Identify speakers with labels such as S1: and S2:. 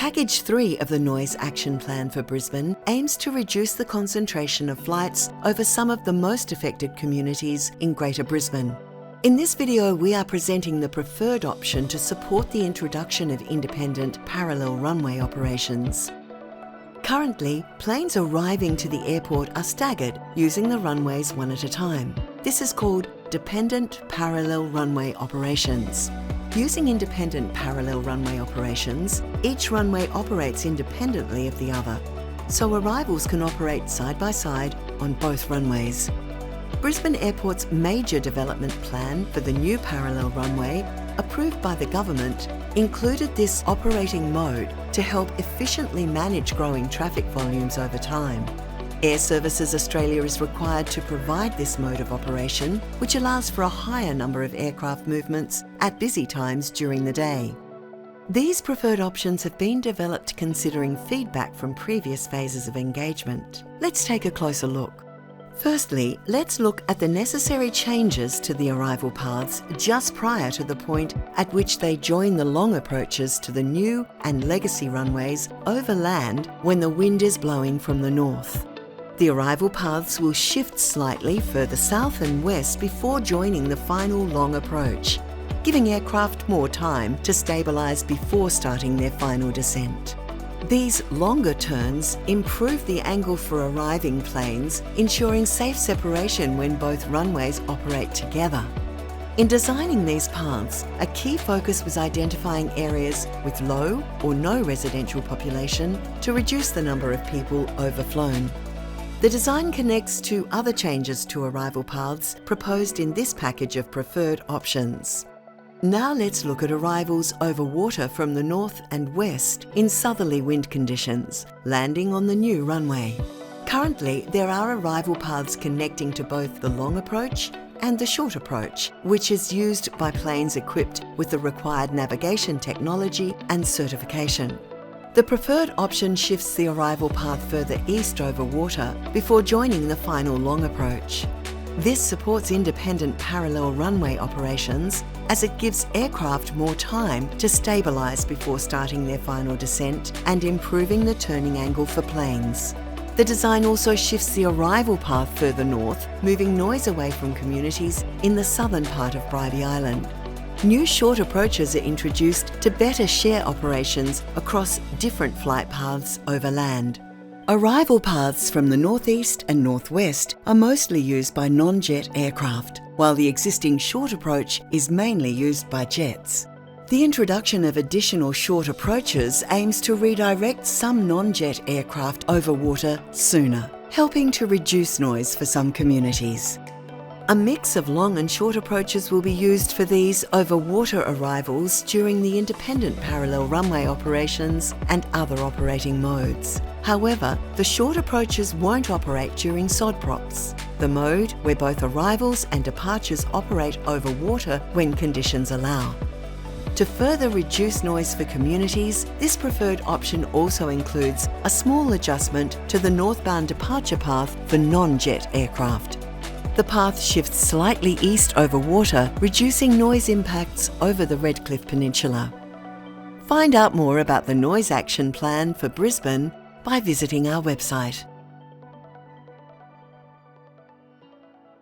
S1: Package 3 of the Noise Action Plan for Brisbane aims to reduce the concentration of flights over some of the most affected communities in Greater Brisbane. In this video, we are presenting the preferred option to support the introduction of independent parallel runway operations. Currently, planes arriving to the airport are staggered using the runways one at a time. This is called dependent parallel runway operations. Using independent parallel runway operations, each runway operates independently of the other, so arrivals can operate side by side on both runways. Brisbane Airport's major development plan for the new parallel runway, approved by the government, included this operating mode to help efficiently manage growing traffic volumes over time. Air Services Australia is required to provide this mode of operation, which allows for a higher number of aircraft movements at busy times during the day. These preferred options have been developed considering feedback from previous phases of engagement. Let's take a closer look. Firstly, let's look at the necessary changes to the arrival paths just prior to the point at which they join the long approaches to the new and legacy runways over land when the wind is blowing from the north. The arrival paths will shift slightly further south and west before joining the final long approach, giving aircraft more time to stabilise before starting their final descent. These longer turns improve the angle for arriving planes, ensuring safe separation when both runways operate together. In designing these paths, a key focus was identifying areas with low or no residential population to reduce the number of people overflown. The design connects to other changes to arrival paths proposed in this package of preferred options. Now let's look at arrivals over water from the north and west in southerly wind conditions, landing on the new runway. Currently, there are arrival paths connecting to both the long approach and the short approach, which is used by planes equipped with the required navigation technology and certification. The preferred option shifts the arrival path further east over water before joining the final long approach. This supports independent parallel runway operations as it gives aircraft more time to stabilise before starting their final descent and improving the turning angle for planes. The design also shifts the arrival path further north, moving noise away from communities in the southern part of Bribie Island. New short approaches are introduced to better share operations across different flight paths over land. Arrival paths from the northeast and northwest are mostly used by non-jet aircraft, while the existing short approach is mainly used by jets. The introduction of additional short approaches aims to redirect some non-jet aircraft over water sooner, helping to reduce noise for some communities. A mix of long and short approaches will be used for these over water arrivals during the independent parallel runway operations and other operating modes. However, the short approaches won't operate during SODPROPs, the mode where both arrivals and departures operate over water when conditions allow. To further reduce noise for communities, this preferred option also includes a small adjustment to the northbound departure path for non-jet aircraft. The path shifts slightly east over water, reducing noise impacts over the Redcliffe Peninsula. Find out more about the Noise Action Plan for Brisbane by visiting our website.